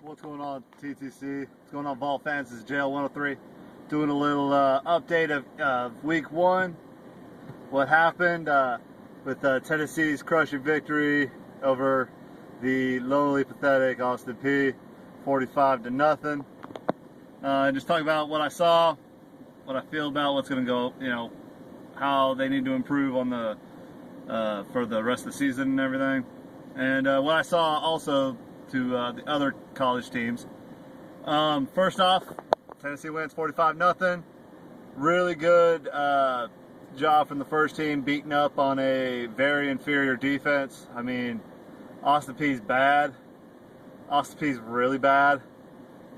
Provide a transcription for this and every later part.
What's going on, TTC? What's going on, Vol fans? This is JL103 doing a little update of week one. What happened with Tennessee's crushing victory over the lowly, pathetic Austin Peay, 45-0. And just talk about what I saw, what I feel about what's going to go, how they need to improve on the for the rest of the season and everything. And what I saw also to the other college teams. First off, Tennessee wins 45-0. Really good job from the first team, beating up on a very inferior defense. I mean, Austin Peay's bad. Austin Peay's really bad.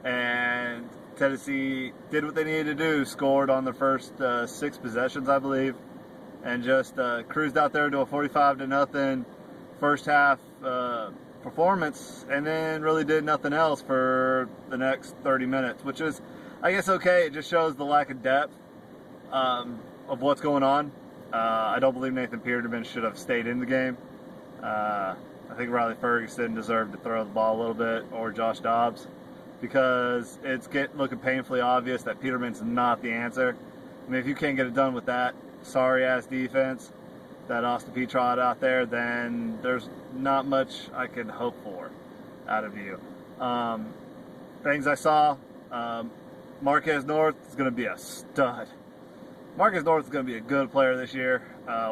And Tennessee did what they needed to do, scored on their first 6 possessions, I believe, and just cruised out there to a 45-0 first half performance, and then really did nothing else for the next 30 minutes, which is, I guess, okay. It just shows the lack of depth of what's going on. I don't believe Nathan Peterman should have stayed in the game. I think Riley Ferguson deserved to throw the ball a little bit, or Josh Dobbs, because it's looking painfully obvious that Peterman's not the answer. I mean, if you can't get it done with that sorry-ass defense that Austin Peay trot out there, then there's not much I can hope for out of you. Things I saw, Marquez North is going to be a stud. Marquez North is going to be a good player this year.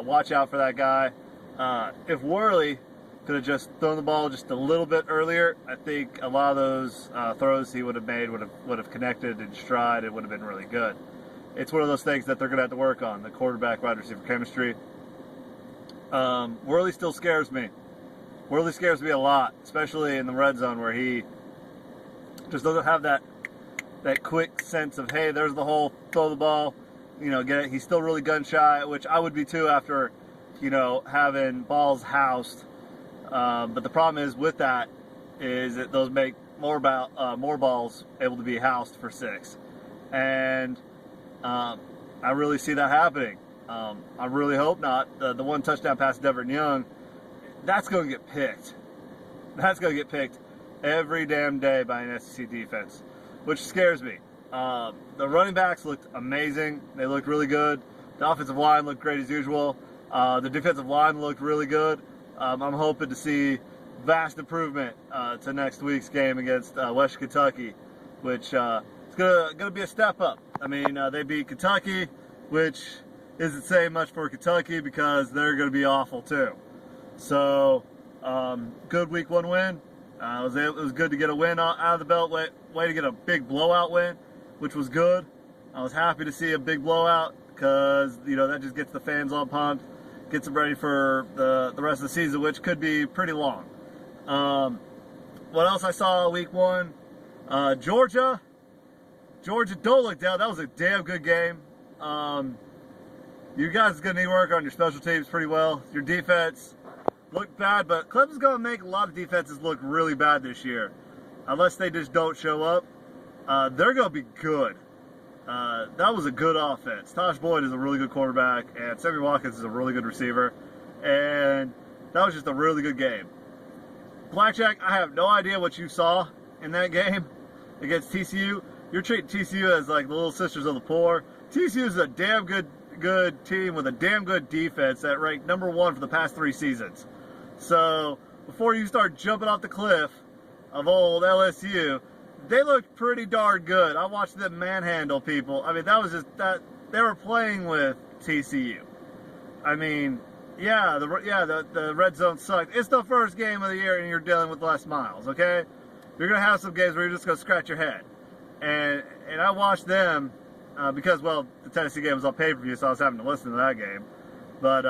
Watch out for that guy. If Worley could have just thrown the ball just a little bit earlier, I think a lot of those throws he would have made would have connected in stride. It would have been really good. It's one of those things that they're going to have to work on, the quarterback wide receiver chemistry. Worley still scares me. Worley scares me a lot, especially in the red zone, where he just doesn't have that quick sense of, hey, there's the hole, throw the ball, get it. He's still really gun shy, which I would be too after, having balls housed. But the problem is with that is that those make more balls able to be housed for 6, and I really see that happening. I really hope not. The one touchdown pass to Deverett Young, that's going to get picked. That's going to get picked every damn day by an SEC defense, which scares me. The running backs looked amazing. They looked really good. The offensive line looked great as usual. The defensive line looked really good. I'm hoping to see vast improvement to next week's game against West Kentucky, which is going to be a step up. I mean, they beat Kentucky, which isn't saying much for Kentucky because they're going to be awful too. So, good week 1 win. It was good to get a win out of the belt. Way to get a big blowout win, which was good. I was happy to see a big blowout because, that just gets the fans all pumped, gets them ready for the rest of the season, which could be pretty long. What else I saw week 1? Georgia, don't look down. That was a damn good game. You guys are going to need to work on your special teams pretty well. Your defense looked bad, but Clemson's going to make a lot of defenses look really bad this year. Unless they just don't show up, they're going to be good. That was a good offense. Tosh Boyd is a really good quarterback, and Sammy Watkins is a really good receiver. And that was just a really good game. Blackjack, I have no idea what you saw in that game against TCU. You're treating TCU as like the little sisters of the poor. TCU is a damn good team with a damn good defense that ranked number 1 for the past 3 seasons. So before you start jumping off the cliff of old LSU, they looked pretty darn good. I watched them manhandle people. I mean, that was just that they were playing with TCU. I mean, the red zone sucked. It's the first game of the year and you're dealing with Les Miles, okay? You're gonna have some games where you're just gonna scratch your head. And I watched them because, well, the Tennessee game was on pay-per-view, so I was having to listen to that game. But,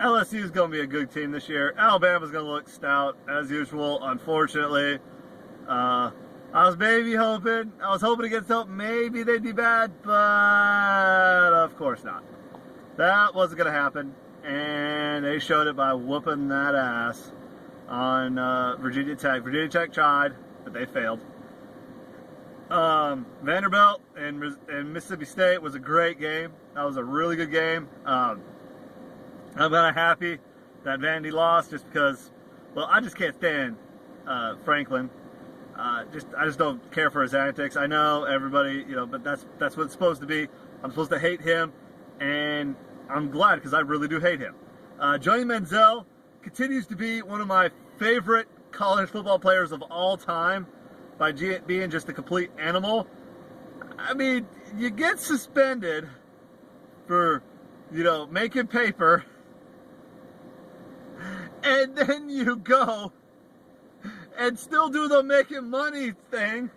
LSU is going to be a good team this year. Alabama's going to look stout, as usual, unfortunately. I was hoping against hope maybe they'd be bad, but of course not. That wasn't going to happen, and they showed it by whooping that ass on Virginia Tech. Virginia Tech tried, but they failed. Vanderbilt and Mississippi State was a great game. That was a really good game. I'm kind of happy that Vandy lost just because, well, I just can't stand Franklin. I just don't care for his antics. I know everybody, but that's what it's supposed to be. I'm supposed to hate him, and I'm glad because I really do hate him. Johnny Manziel continues to be one of my favorite college football players of all time by being just a complete animal. I mean, you get suspended for, making paper, and then you go and still do the making money thing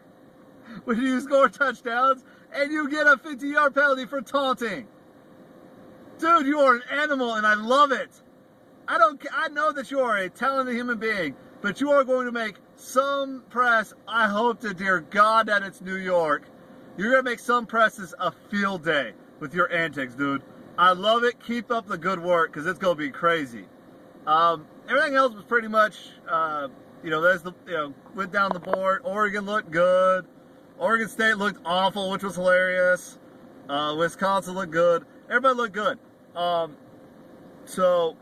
when you score touchdowns, and you get a 50-yard penalty for taunting. Dude, you are an animal, and I love it. I know that you are a talented human being, but you are going to make some press. I hope to dear God that it's New York. You're going to make some presses a field day with your antics, dude. I love it. Keep up the good work, because it's going to be crazy. Everything else was pretty much, went down the board. Oregon looked good. Oregon State looked awful, which was hilarious. Wisconsin looked good. Everybody looked good. So,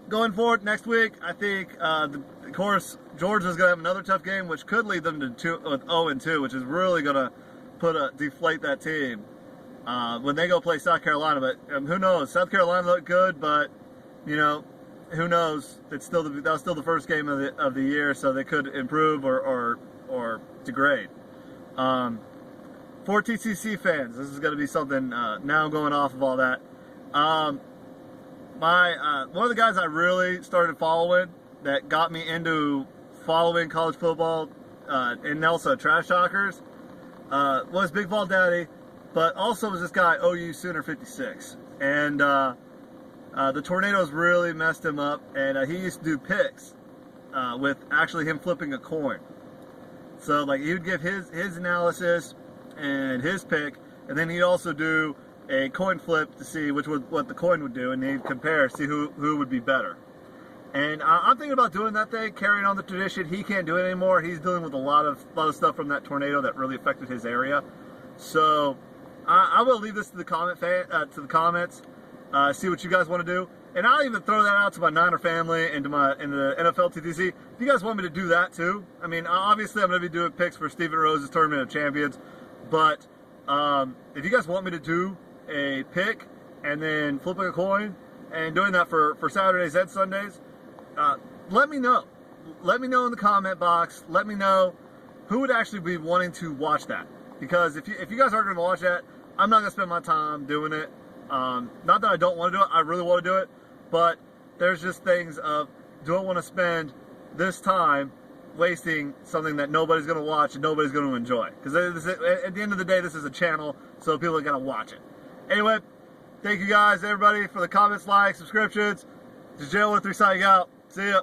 going forward next week, I think, of course, Georgia's going to have another tough game, which could lead them to 0-2, which is really going to deflate that team when they go play South Carolina. But who knows? South Carolina looked good, but, who knows? That was still the first game of the year, so they could improve or degrade. For TCC fans, this is going to be something now going off of all that. One of the guys I really started following that got me into following college football and also trash talkers was Big Ball Daddy, but also was this guy OU Sooner 56, and the tornadoes really messed him up, and he used to do picks with actually him flipping a coin. So like he would give his analysis and his pick, and then he'd also do a coin flip to see what the coin would do, and he'd compare, see who would be better. And I'm thinking about doing that thing, carrying on the tradition. He can't do it anymore. He's dealing with a lot of stuff from that tornado that really affected his area. So I will leave this to the comments. See what you guys want to do, and I'll even throw that out to my Niner family and to the NFL TTC. If you guys want me to do that too, I mean, obviously I'm going to be doing picks for Stephen Rose's Tournament of Champions, but if you guys want me to do a pick and then flipping a coin and doing that for Saturdays and Sundays, let me know. Let me know in the comment box. Let me know who would actually be wanting to watch that, because if you guys aren't going to watch that, I'm not going to spend my time doing it. Not that I don't want to do it, I really want to do it, but there's just things of, do I want to spend this time wasting something that nobody's going to watch and nobody's going to enjoy? Because at the end of the day, this is a channel, so people are going to watch it. Anyway, thank you guys, everybody, for the comments, likes, subscriptions. This is J13 signing out. See ya.